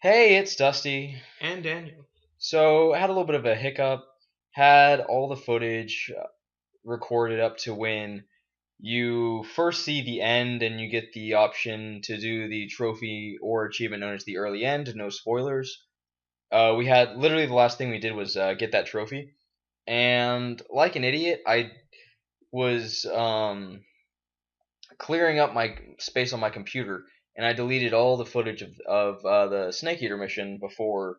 Hey, it's Dusty. And Daniel. So, had a little bit of a hiccup. Had all the footage recorded up to when you first see the end and you get the option to do the trophy or achievement known as the early end. No spoilers. We had literally the last thing we did was get that trophy. And like an idiot, I was clearing up my space on my computer and I deleted all the footage of the Snake Eater mission before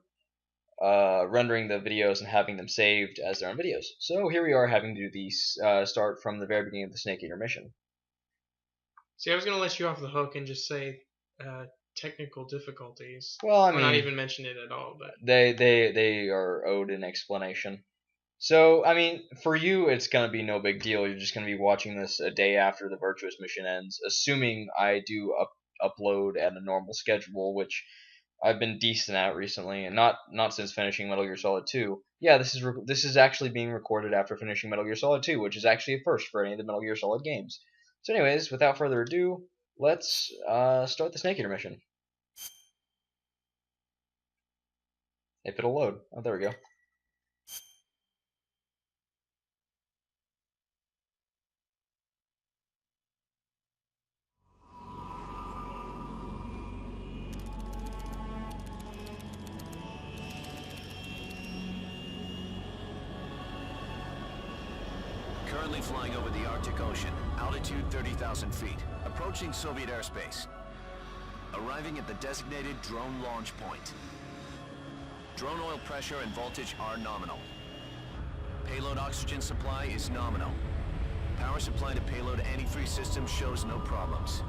rendering the videos and having them saved as their own videos. So here we are having to do these start from the very beginning of the Snake Eater mission. See, I was going to let you off the hook and just say technical difficulties. Well, I Or not mean, even mention it at all, but they are owed an explanation. So, I mean, for you, it's going to be no big deal. You're just going to be watching this a day after the Virtuous mission ends, assuming I do upload at a normal schedule, which I've been decent at recently, and not since finishing Metal Gear Solid 2. Yeah, this is actually being recorded after finishing Metal Gear Solid 2, which is actually a first for any of the Metal Gear Solid games. So, anyways, without further ado, let's start the Snake Eater mission. If it'll load. Oh, there we go. Currently flying over the Arctic Ocean, altitude 30,000 feet, approaching Soviet airspace. Arriving at the designated drone launch point. Drone oil pressure and voltage are nominal. Payload oxygen supply is nominal. Power supply to payload antifreeze system shows no problems.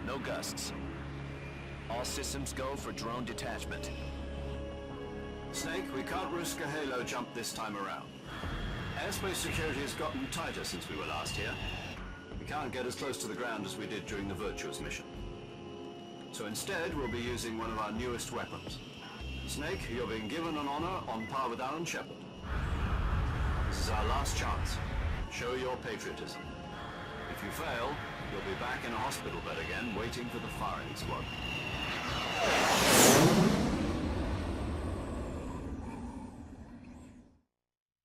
No gusts. All systems go for drone detachment. Snake, we can't risk a halo jump this time around. Airspace security has gotten tighter since we were last here. We can't get as close to the ground as we did during the Virtuous mission. So instead, we'll be using one of our newest weapons. Snake, you're being given an honor on par with Aaron Shepard. This is our last chance. Show your patriotism. If you fail, you'll be back in a hospital bed again, waiting for the firing squad.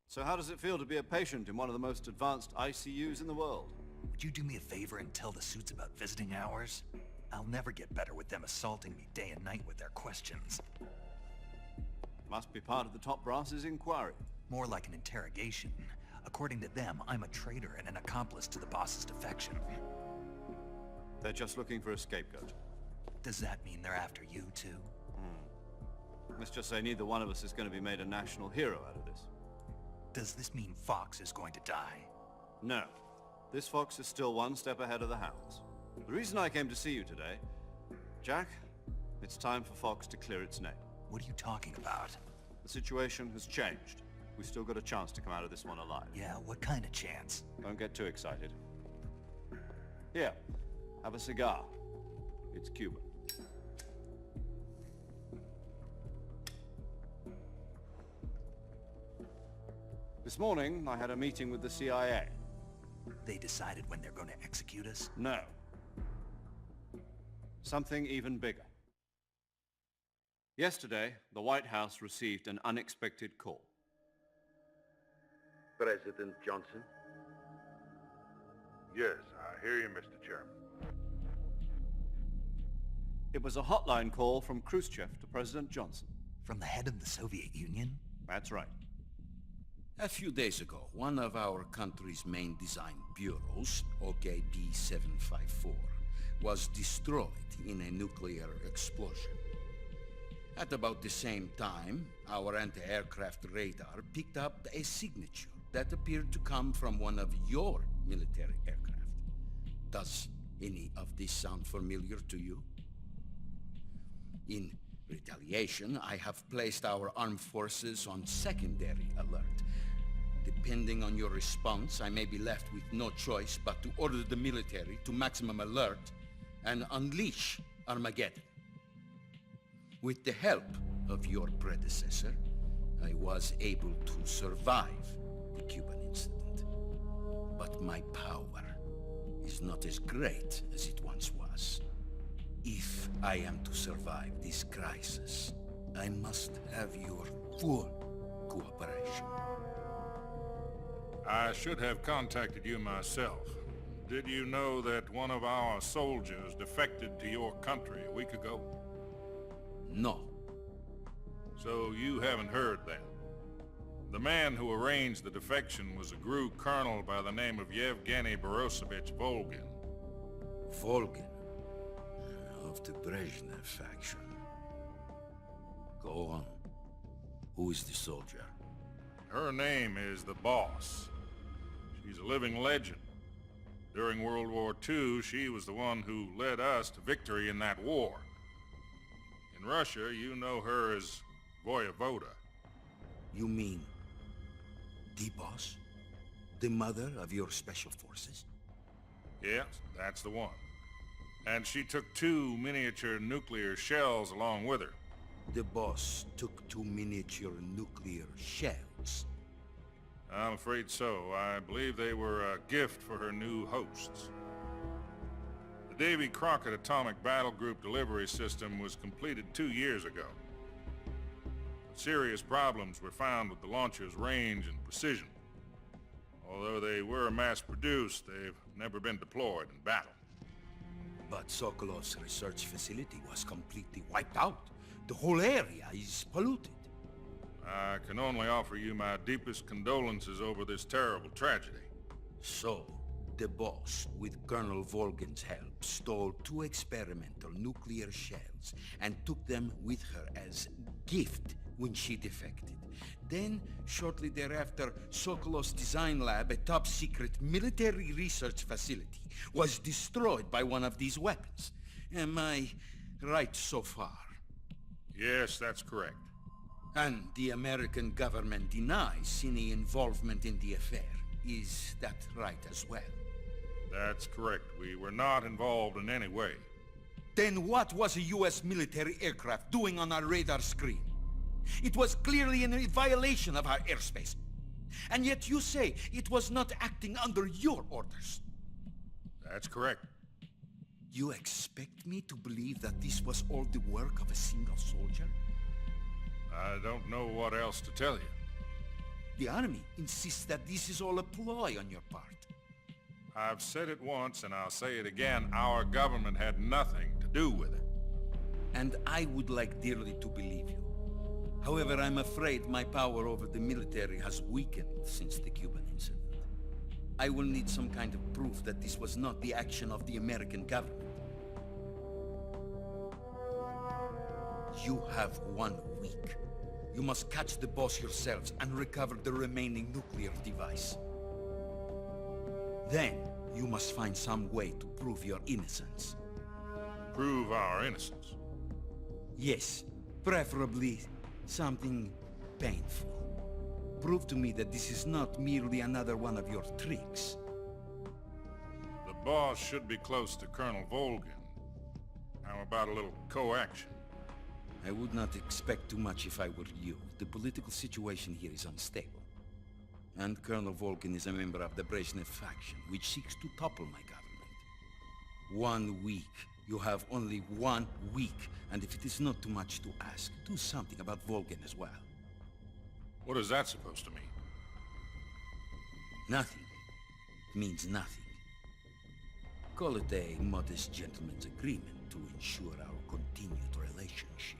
So how does it feel to be a patient in one of the most advanced ICUs in the world? Would you do me a favor and tell the suits about visiting hours? I'll never get better with them assaulting me day and night with their questions. Must be part of the top brass's inquiry. More like an interrogation. According to them, I'm a traitor and an accomplice to the boss's defection. They're just looking for a scapegoat. Does that mean they're after you, too? Let's just say neither one of us is going to be made a national hero out of this. Does this mean Fox is going to die? No. This fox is still one step ahead of the hounds. The reason I came to see you today, Jack, it's time for Fox to clear its name. What are you talking about? The situation has changed. We've still got a chance to come out of this one alive. Yeah, what kind of chance? Don't get too excited. Here, have a cigar. It's Cuban. This morning, I had a meeting with the CIA. They decided when they're going to execute us? No. Something even bigger. Yesterday, the White House received an unexpected call. President Johnson? Yes, I hear you, Mr. Chairman. It was a hotline call from Khrushchev to President Johnson. From the head of the Soviet Union? That's right. A few days ago, one of our country's main design bureaus, OKB-754, was destroyed in a nuclear explosion. At about the same time, our anti-aircraft radar picked up a signature that appeared to come from one of your military aircraft. Does any of this sound familiar to you? In retaliation, I have placed our armed forces on secondary alert. Depending on your response, I may be left with no choice but to order the military to maximum alert and unleash Armageddon. With the help of your predecessor, I was able to survive the Cuban incident. But my power is not as great as it once was. If I am to survive this crisis, I must have your full cooperation. I should have contacted you myself. Did you know that one of our soldiers defected to your country a week ago? No. So you haven't heard then. The man who arranged the defection was a GRU colonel by the name of Yevgeny Borosovich Volgin. Volgin, of the Brezhnev faction. Go on. Who is the soldier? Her name is the Boss. She's a living legend. During World War II, she was the one who led us to victory in that war. In Russia, you know her as Voyevoda. You mean the boss? The mother of your special forces? Yes, that's the one. And she took 2 miniature nuclear shells along with her. The boss took 2 miniature nuclear shells. I'm afraid so. I believe they were a gift for her new hosts. The Davy Crockett Atomic Battle Group delivery system was completed 2 years ago. Serious problems were found with the launcher's range and precision. Although they were mass-produced, they've never been deployed in battle. But Sokolov's research facility was completely wiped out. The whole area is polluted. I can only offer you my deepest condolences over this terrible tragedy. So, the boss, with Colonel Volgin's help, stole 2 experimental nuclear shells and took them with her as gift when she defected. Then, shortly thereafter, Sokolov's design lab, a top-secret military research facility, was destroyed by one of these weapons. Am I right so far? Yes, that's correct. And the American government denies any involvement in the affair. Is that right as well? That's correct. We were not involved in any way. Then what was a U.S. military aircraft doing on our radar screen? It was clearly in violation of our airspace. And yet you say it was not acting under your orders. That's correct. You expect me to believe that this was all the work of a single soldier? I don't know what else to tell you. The army insists that this is all a ploy on your part. I've said it once and I'll say it again. Our government had nothing to do with it. And I would like dearly to believe you. However, I'm afraid my power over the military has weakened since the Cuban incident. I will need some kind of proof that this was not the action of the American government. You have 1 week. You must catch the boss yourselves and recover the remaining nuclear device. Then, you must find some way to prove your innocence. Prove our innocence? Yes, preferably something painful. Prove to me that this is not merely another one of your tricks. The boss should be close to Colonel Volgin. How about a little co-action? I would not expect too much if I were you. The political situation here is unstable. And Colonel Volgin is a member of the Brezhnev faction, which seeks to topple my government. 1 week. You have only 1 week. And if it is not too much to ask, do something about Volgin as well. What is that supposed to mean? Nothing. It means nothing. Call it a modest gentleman's agreement to ensure our continued relationship.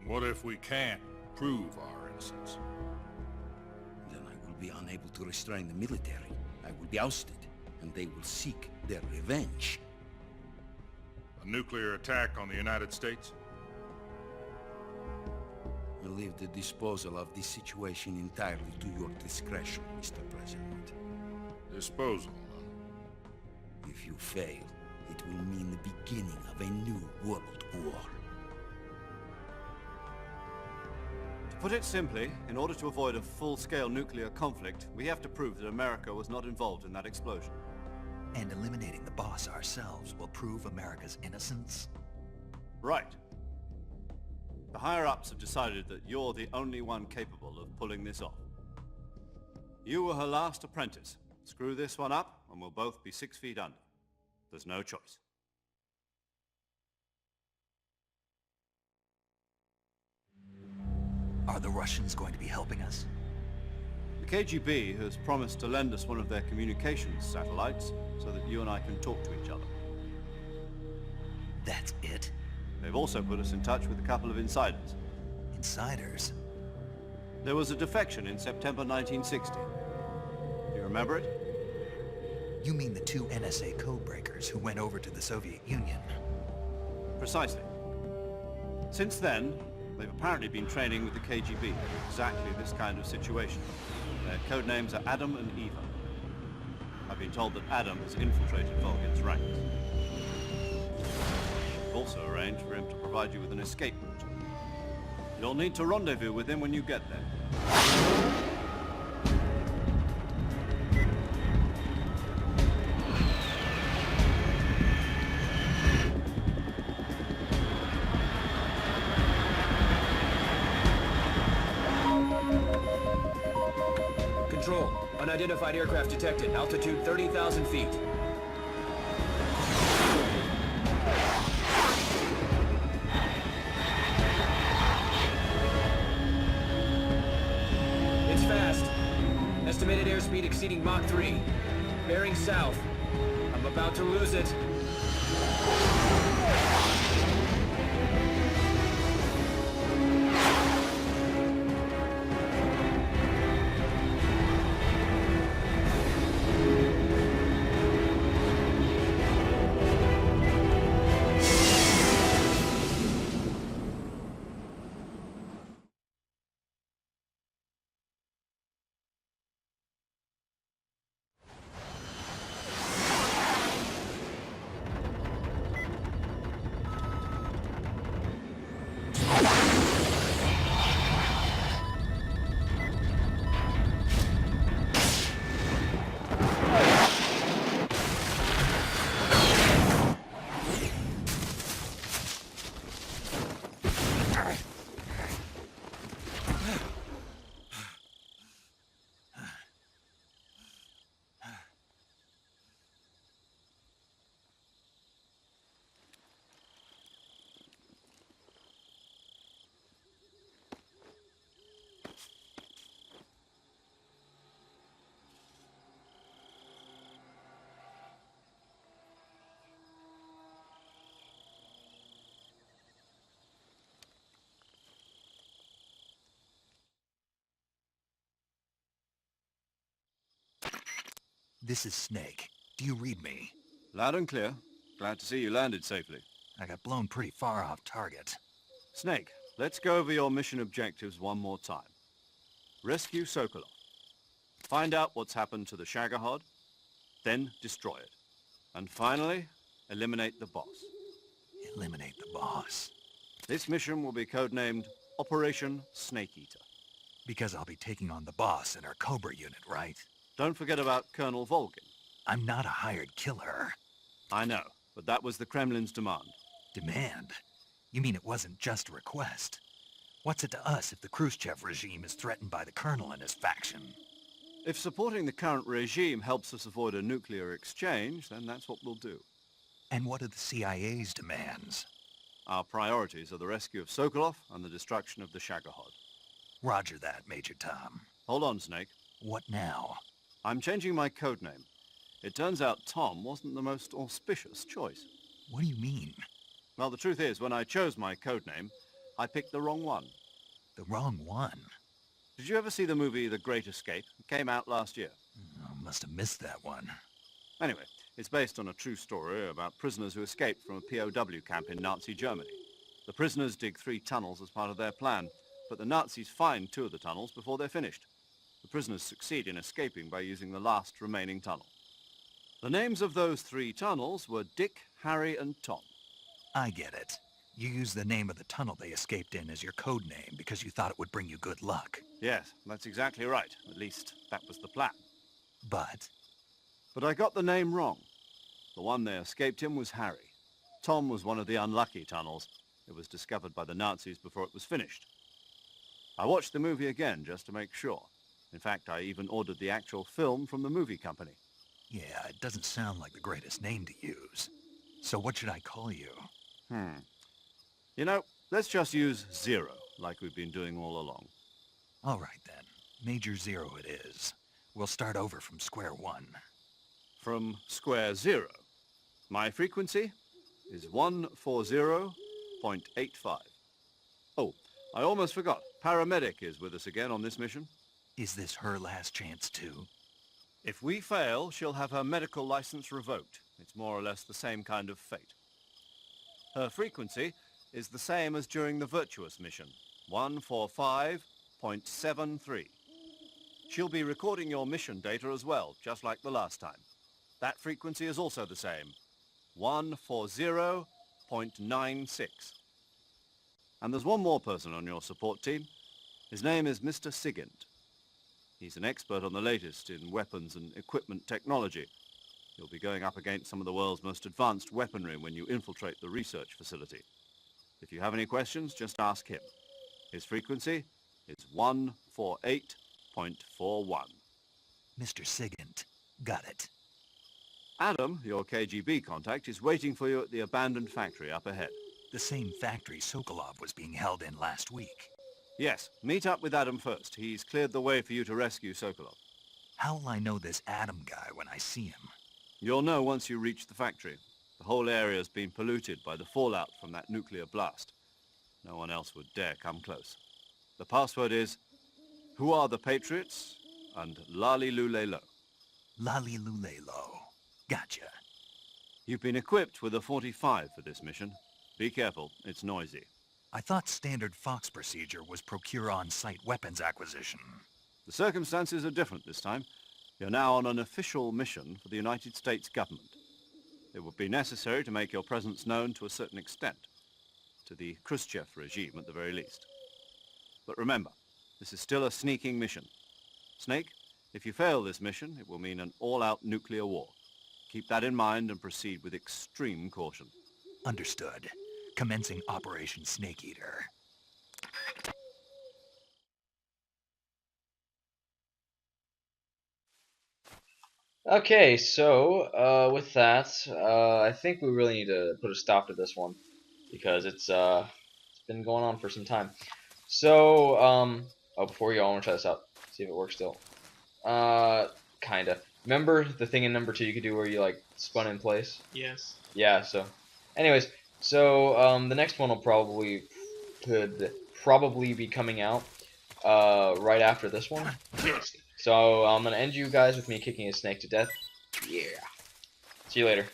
What if we can't prove our innocence? Then I will be unable to restrain the military. I will be ousted, and they will seek their revenge. A nuclear attack on the United States? I leave the disposal of this situation entirely to your discretion, Mr. President. Disposal, huh? If you fail, it will mean the beginning of a new world war. To put it simply, in order to avoid a full-scale nuclear conflict, we have to prove that America was not involved in that explosion. And eliminating the boss ourselves will prove America's innocence? Right. The higher-ups have decided that you're the only one capable of pulling this off. You were her last apprentice. Screw this one up, and we'll both be 6 feet under. There's no choice. Are the Russians going to be helping us? The KGB has promised to lend us one of their communications satellites so that you and I can talk to each other. That's it? They've also put us in touch with a couple of insiders. Insiders? There was a defection in September 1960. Do you remember it? You mean the two NSA codebreakers who went over to the Soviet Union? Precisely. Since then, they've apparently been training with the KGB for exactly this kind of situation. Their code names are Adam and Eva. I've been told that Adam has infiltrated Volgin's ranks. I've also arranged for him to provide you with an escape route. You'll need to rendezvous with him when you get there. Control. Unidentified aircraft detected. Altitude 30,000 feet. It's fast. Estimated airspeed exceeding Mach 3. Bearing south. I'm about to lose it. This is Snake. Do you read me? Loud and clear. Glad to see you landed safely. I got blown pretty far off target. Snake, let's go over your mission objectives one more time. Rescue Sokolov. Find out what's happened to the Shagohod, then destroy it. And finally, eliminate the boss. Eliminate the boss. This mission will be codenamed Operation Snake Eater. Because I'll be taking on the boss in our Cobra unit, right? Don't forget about Colonel Volgin. I'm not a hired killer. I know, but that was the Kremlin's demand. Demand? You mean it wasn't just a request? What's it to us if the Khrushchev regime is threatened by the Colonel and his faction? If supporting the current regime helps us avoid a nuclear exchange, then that's what we'll do. And what are the CIA's demands? Our priorities are the rescue of Sokolov and the destruction of the Shagohod. Roger that, Major Tom. Hold on, Snake. What now? I'm changing my codename. It turns out Tom wasn't the most auspicious choice. What do you mean? Well, the truth is, when I chose my codename, I picked the wrong one. The wrong one? Did you ever see the movie The Great Escape? It came out last year. Oh, must have missed that one. Anyway, it's based on a true story about prisoners who escaped from a POW camp in Nazi Germany. The prisoners dig 3 tunnels as part of their plan, but the Nazis find 2 of the tunnels before they're finished. The prisoners succeed in escaping by using the last remaining tunnel. The names of those 3 tunnels were Dick, Harry, and Tom. I get it. You used the name of the tunnel they escaped in as your code name because you thought it would bring you good luck. Yes, that's exactly right. At least, that was the plan. But I got the name wrong. The one they escaped in was Harry. Tom was one of the unlucky tunnels. It was discovered by the Nazis before it was finished. I watched the movie again just to make sure. In fact, I even ordered the actual film from the movie company. yeah, it doesn't sound like the greatest name to use. So what should I call you? You know, let's just use Zero, like we've been doing all along. All right, then. Major Zero it is. We'll start over from square one. From square zero. My frequency is 140.85. Oh, I almost forgot. Paramedic is with us again on this mission. Is this her last chance, too? If we fail, she'll have her medical license revoked. It's more or less the same kind of fate. Her frequency is the same as during the Virtuous mission, 145.73. She'll be recording your mission data as well, just like the last time. That frequency is also the same, 140.96. And there's one more person on your support team. His name is Mr. Sigint. He's an expert on the latest in weapons and equipment technology. You'll be going up against some of the world's most advanced weaponry when you infiltrate the research facility. If you have any questions, just ask him. His frequency is 148.41. Mr. Sigint. Got it. Adam, your KGB contact, is waiting for you at the abandoned factory up ahead. The same factory Sokolov was being held in last week. Yes, meet up with Adam first. He's cleared the way for you to rescue Sokolov. How will I know this Adam guy when I see him? You'll know once you reach the factory. The whole area's been polluted by the fallout from that nuclear blast. No one else would dare come close. The password is, "Who are the Patriots?" and "Lali Lule Lo." Lali Lule Lo. Gotcha. You've been equipped with a 45 for this mission. Be careful, it's noisy. I thought standard Fox procedure was procure on-site weapons acquisition. The circumstances are different this time. You're now on an official mission for the United States government. It would be necessary to make your presence known to a certain extent, to the Khrushchev regime at the very least. But remember, this is still a sneaking mission. Snake, if you fail this mission, it will mean an all-out nuclear war. Keep that in mind and proceed with extreme caution. Understood. Commencing Operation Snake Eater. Okay, so with that, I think we really need to put a stop to this one because it's been going on for some time. So oh, before you all want to try this out, see if it works still. Kinda. Remember the thing in number 2 you could do where you like spun in place? Yes. Yeah. So, anyways, so the next one will probably be coming out right after this one. So I'm gonna end you guys with me kicking a snake to death. Yeah. See you later.